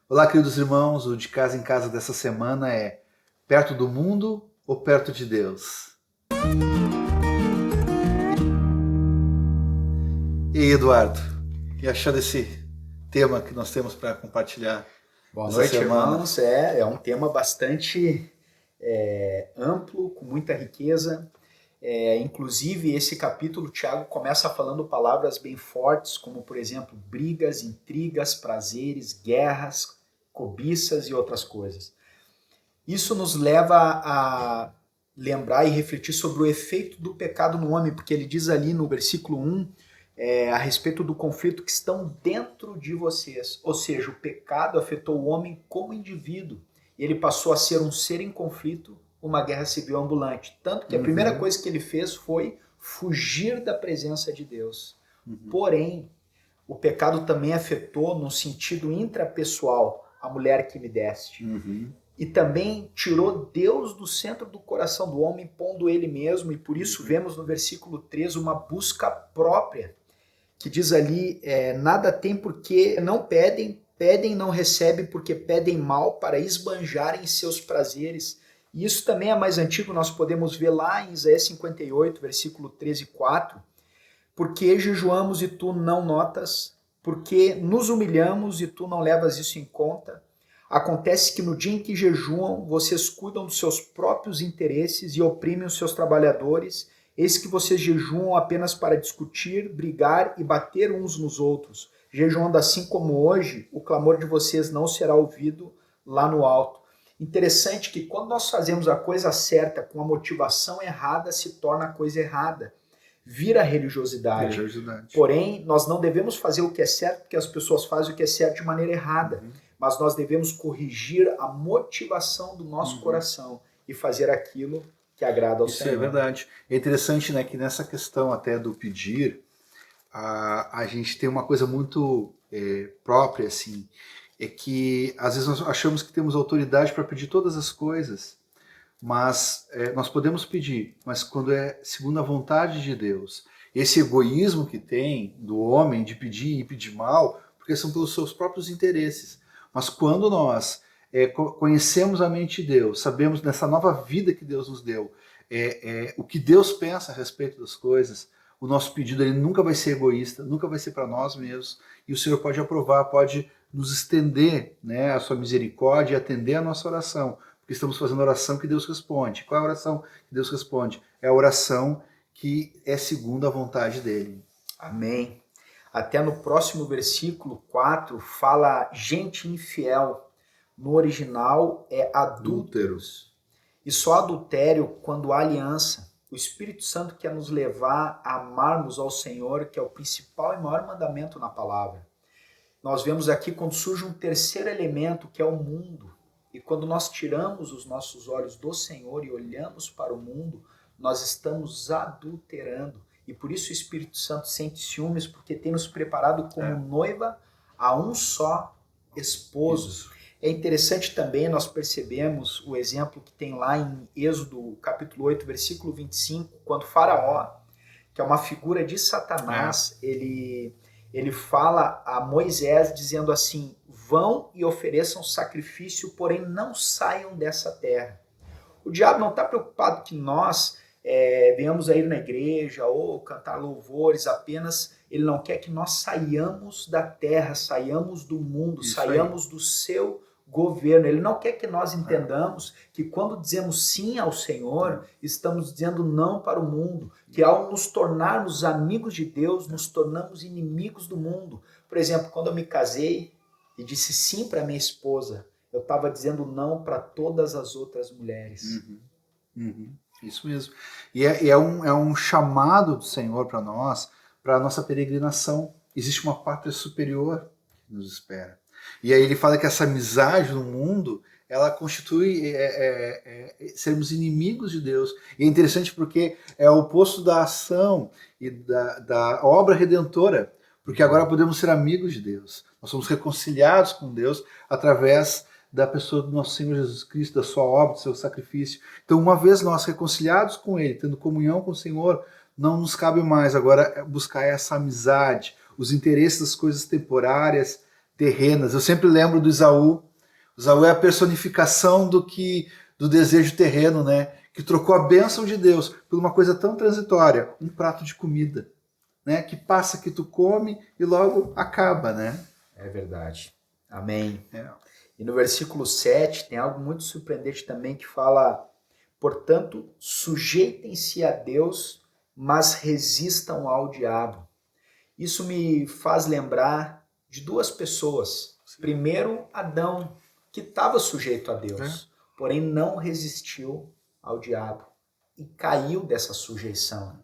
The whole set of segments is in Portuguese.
Olá, queridos irmãos, o De Casa em Casa dessa semana é perto do mundo ou perto de Deus? E aí, Eduardo, o que achou desse tema que nós temos para compartilhar Boa essa noite, semana? irmãos. É um tema bastante amplo, com muita riqueza. Inclusive, esse capítulo, Tiago começa falando palavras bem fortes, como, por exemplo, brigas, intrigas, prazeres, guerras, cobiças e outras coisas. Isso nos leva a lembrar e refletir sobre o efeito do pecado no homem, porque ele diz ali no versículo 1 a respeito do conflito que estão dentro de vocês. Ou seja, o pecado afetou o homem como indivíduo. E ele passou a ser um ser em conflito, uma guerra civil ambulante. Tanto que a primeira coisa que ele fez foi fugir da presença de Deus. Porém, o pecado também afetou no sentido intrapessoal a mulher que me deste. E também tirou Deus do centro do coração do homem, pondo ele mesmo, e por isso vemos no versículo 3 uma busca própria, que diz ali, nada tem porque não pedem, pedem não recebem porque pedem mal para esbanjarem seus prazeres. E isso também é mais antigo, nós podemos ver lá em Isaías 58, versículo 13 e 4, porque jejuamos e tu não notas, porque nos humilhamos e tu não levas isso em conta. Acontece que no dia em que jejuam, vocês cuidam dos seus próprios interesses e oprimem os seus trabalhadores. Eis que vocês jejuam apenas para discutir, brigar e bater uns nos outros. Jejuando assim como hoje, o clamor de vocês não será ouvido lá no alto. Interessante que quando nós fazemos a coisa certa com a motivação errada, se torna a coisa errada. Vira religiosidade. Porém, nós não devemos fazer o que é certo, porque as pessoas fazem o que é certo de maneira errada. Mas nós devemos corrigir a motivação do nosso coração e fazer aquilo que agrada ao Senhor. Isso é verdade. É interessante, né, que nessa questão até do pedir, a gente tem uma coisa muito própria, assim, é que às vezes nós achamos que temos autoridade para pedir todas as coisas, mas nós podemos pedir, mas quando é segundo a vontade de Deus, esse egoísmo que tem do homem de pedir e pedir mal, porque são pelos seus próprios interesses. Mas quando nós conhecemos a mente de Deus, sabemos nessa nova vida que Deus nos deu, o que Deus pensa a respeito das coisas, o nosso pedido ele nunca vai ser egoísta, nunca vai ser para nós mesmos, e o Senhor pode aprovar, pode nos estender, né, a sua misericórdia e atender a nossa oração, porque estamos fazendo a oração que Deus responde. Qual é a oração que Deus responde? É a oração que é segundo a vontade dele. Amém. Até no próximo versículo 4 fala gente infiel. No original é adúlteros. E só adultério quando há aliança. O Espírito Santo quer nos levar a amarmos ao Senhor, que é o principal e maior mandamento na palavra. Nós vemos aqui quando surge um terceiro elemento, que é o mundo. E quando nós tiramos os nossos olhos do Senhor e olhamos para o mundo, nós estamos adulterando. E por isso o Espírito Santo sente ciúmes, porque tem nos preparado como noiva a um só esposo. Isso. É interessante também, nós percebemos o exemplo que tem lá em Êxodo capítulo 8, versículo 25, quando Faraó, que é uma figura de Satanás, ele fala a Moisés dizendo assim, vão e ofereçam sacrifício, porém não saiam dessa terra. O diabo não está preocupado que nós venhamos a ir na igreja ou cantar louvores apenas, ele não quer que nós saiamos da terra, saiamos do mundo, Isso saiamos do seu governo. Ele não quer que nós entendamos que quando dizemos sim ao Senhor, estamos dizendo não para o mundo, que ao nos tornarmos amigos de Deus, nos tornamos inimigos do mundo. Por exemplo, quando eu me casei e disse sim para minha esposa, eu estava dizendo não para todas as outras mulheres. Isso mesmo. E é um chamado do Senhor para nós, para a nossa peregrinação. Existe uma pátria superior que nos espera. E aí ele fala que essa amizade no mundo, ela constitui sermos inimigos de Deus. E é interessante porque é o oposto da ação e da obra redentora, porque agora podemos ser amigos de Deus. Nós somos reconciliados com Deus através da pessoa do nosso Senhor Jesus Cristo, da sua obra, do seu sacrifício. Então, uma vez nós reconciliados com Ele, tendo comunhão com o Senhor, não nos cabe mais agora buscar essa amizade, os interesses das coisas temporárias, terrenas. Eu sempre lembro do Esaú. O Esaú é a personificação do desejo terreno, né? Que trocou a bênção de Deus por uma coisa tão transitória, um prato de comida, né? Que passa, que tu come e logo acaba, né? É verdade. Amém. É. E no versículo 7 tem algo muito surpreendente também que fala: portanto, sujeitem-se a Deus, mas resistam ao diabo. Isso me faz lembrar de duas pessoas. Primeiro, Adão, que estava sujeito a Deus, porém não resistiu ao diabo e caiu dessa sujeição.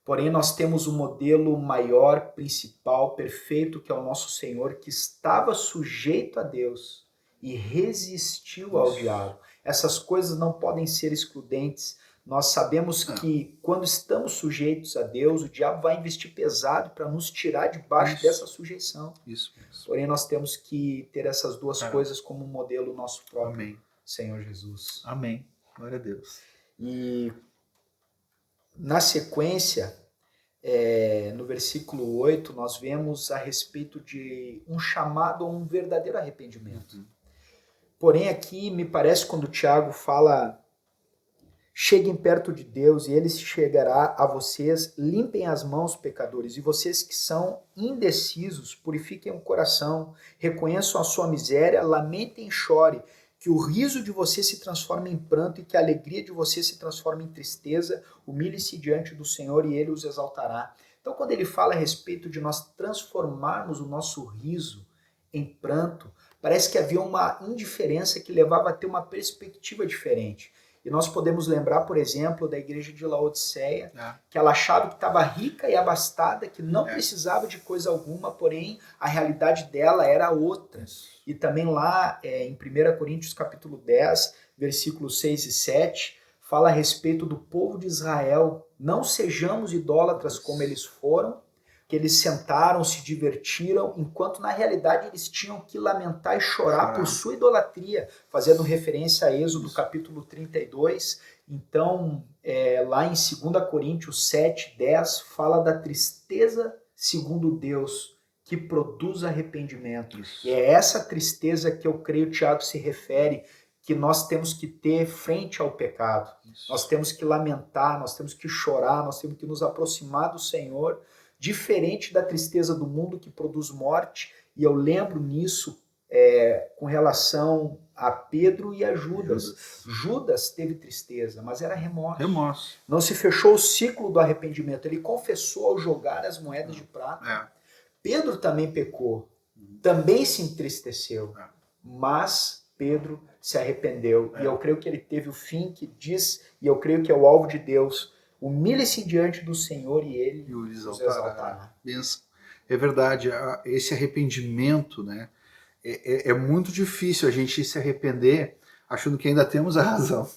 Porém, nós temos um modelo maior, principal, perfeito, que é o nosso Senhor, que estava sujeito a Deus e resistiu ao diabo. Essas coisas não podem ser excludentes. Nós sabemos que quando estamos sujeitos a Deus, o diabo vai investir pesado para nos tirar debaixo dessa sujeição. Isso. Porém, nós temos que ter essas duas coisas como modelo nosso próprio Amém. Senhor Jesus. Amém. Glória a Deus. E na sequência, no versículo 8, nós vemos a respeito de um chamado a um verdadeiro arrependimento. Porém, aqui me parece quando o Tiago fala: cheguem perto de Deus e ele se chegará a vocês, limpem as mãos, pecadores, e vocês que são indecisos, purifiquem o coração, reconheçam a sua miséria, lamentem e chorem, que o riso de você se transforme em pranto e que a alegria de você se transforme em tristeza, humilhe-se diante do Senhor e ele os exaltará. Então, quando ele fala a respeito de nós transformarmos o nosso riso em pranto, parece que havia uma indiferença que levava a ter uma perspectiva diferente. E nós podemos lembrar, por exemplo, da igreja de Laodiceia, que ela achava que estava rica e abastada, que não precisava de coisa alguma, porém a realidade dela era outra. E também lá em 1 Coríntios capítulo 10, versículos 6 e 7, fala a respeito do povo de Israel. Não sejamos idólatras como eles foram, que eles sentaram, se divertiram, enquanto na realidade eles tinham que lamentar e chorar por sua idolatria, fazendo referência a Êxodo capítulo 32. Então, lá em 2 Coríntios 7, 10, fala da tristeza segundo Deus, que produz arrependimento. Isso. E é essa tristeza que eu creio Tiago se refere, que nós temos que ter frente ao pecado. Isso. Nós temos que lamentar, nós temos que chorar, nós temos que nos aproximar do Senhor, diferente da tristeza do mundo que produz morte. E eu lembro nisso com relação a Pedro e a Judas. Judas teve tristeza, mas era remorso. Não se fechou o ciclo do arrependimento. Ele confessou ao jogar as moedas de prata. Pedro também pecou, também se entristeceu, mas Pedro se arrependeu. E eu creio que ele teve o fim que diz, e eu creio que é o alvo de Deus: humilhe-se diante do Senhor e ele os exaltará. É verdade, esse arrependimento, né, é muito difícil a gente se arrepender achando que ainda temos a razão.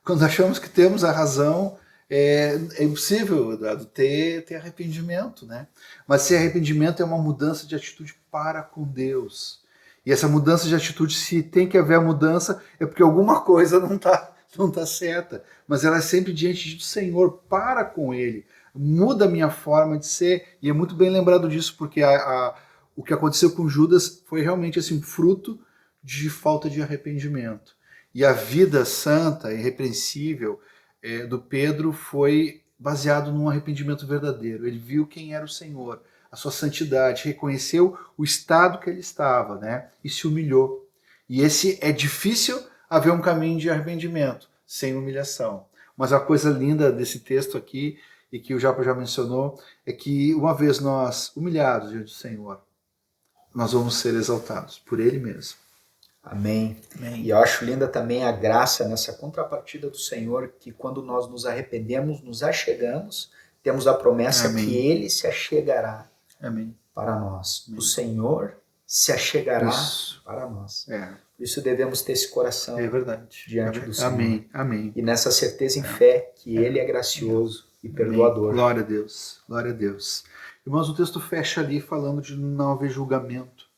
Quando achamos que temos a razão, é impossível ter arrependimento, né? Mas esse arrependimento é uma mudança de atitude para com Deus. E essa mudança de atitude, se tem que haver a mudança, é porque alguma coisa não está certa. Mas ela é sempre diante do Senhor, para com Ele. Muda a minha forma de ser. E é muito bem lembrado disso, porque o que aconteceu com Judas foi realmente assim, fruto de falta de arrependimento. E a vida santa, irrepreensível do Pedro foi baseado num arrependimento verdadeiro. Ele viu quem era o Senhor, a sua santidade, reconheceu o estado que ele estava, né? E se humilhou. E esse é difícil haver um caminho de arrependimento sem humilhação. Mas a coisa linda desse texto aqui, e que o Japa já mencionou, é que uma vez nós humilhados diante do Senhor, nós vamos ser exaltados por Ele mesmo. Amém. Amém. E eu acho linda também a graça nessa contrapartida do Senhor, que quando nós nos arrependemos, nos achegamos, temos a promessa Amém. Que Ele se achegará Amém. para nós. Amém. O Senhor se achegará para nós. Por isso devemos ter esse coração diante do Senhor. Amém. Amém. E nessa certeza em fé que Ele é gracioso e perdoador. Glória a Deus. Glória a Deus. Irmãos, o texto fecha ali falando de não haver julgamento.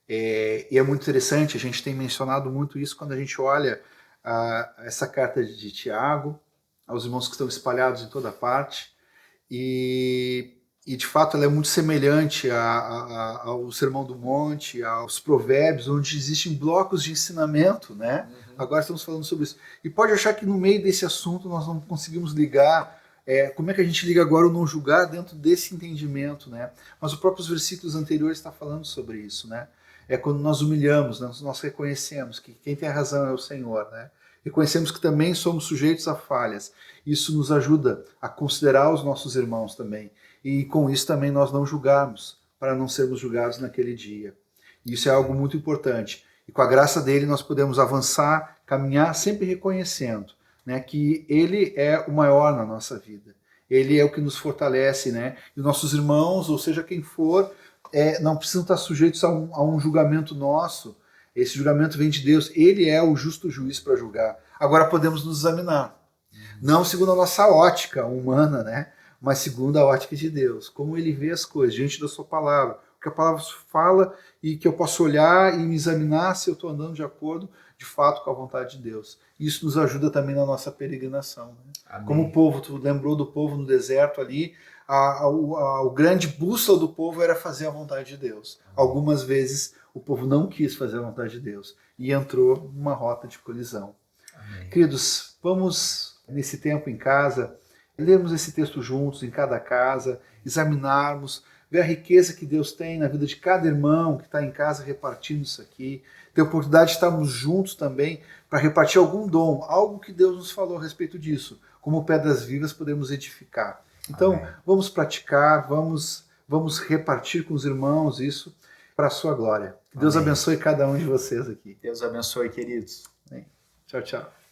E é muito interessante, a gente tem mencionado muito isso quando a gente olha essa carta de Tiago, aos irmãos que estão espalhados em toda parte, e E de fato ela é muito semelhante ao Sermão do Monte, aos Provérbios, onde existem blocos de ensinamento, né? Agora estamos falando sobre isso. E pode achar que no meio desse assunto nós não conseguimos ligar, como é que a gente liga agora o não julgar dentro desse entendimento, né? Mas os próprios versículos anteriores estão falando sobre isso, né? É quando nós humilhamos, nós reconhecemos que quem tem a razão é o Senhor, né? Reconhecemos que também somos sujeitos a falhas. Isso nos ajuda a considerar os nossos irmãos também. E com isso também nós não julgarmos, para não sermos julgados naquele dia. Isso é algo muito importante. E com a graça dele nós podemos avançar, caminhar, sempre reconhecendo, né, que ele é o maior na nossa vida. Ele é o que nos fortalece, né? E os nossos irmãos, ou seja, quem for, não precisam estar sujeitos a um julgamento nosso. Esse julgamento vem de Deus. Ele é o justo juiz para julgar. Agora podemos nos examinar. Não segundo a nossa ótica humana, né? Mas segundo a ótica de Deus. Como ele vê as coisas diante da sua palavra. O que a palavra fala e que eu posso olhar e me examinar se eu estou andando de acordo, de fato, com a vontade de Deus. Isso nos ajuda também na nossa peregrinação. Né? Como o povo, tu lembrou do povo no deserto ali, o grande bússola do povo era fazer a vontade de Deus. Algumas vezes o povo não quis fazer a vontade de Deus e entrou numa rota de colisão. Amém. Queridos, vamos nesse tempo em casa, lermos esse texto juntos em cada casa, examinarmos, ver a riqueza que Deus tem na vida de cada irmão que está em casa repartindo isso aqui, ter a oportunidade de estarmos juntos também para repartir algum dom, algo que Deus nos falou a respeito disso, como pedras vivas podemos edificar. Então, amém, vamos praticar, vamos repartir com os irmãos isso para a sua glória. Que Deus abençoe cada um de vocês aqui. Deus abençoe, queridos. Tchau, tchau.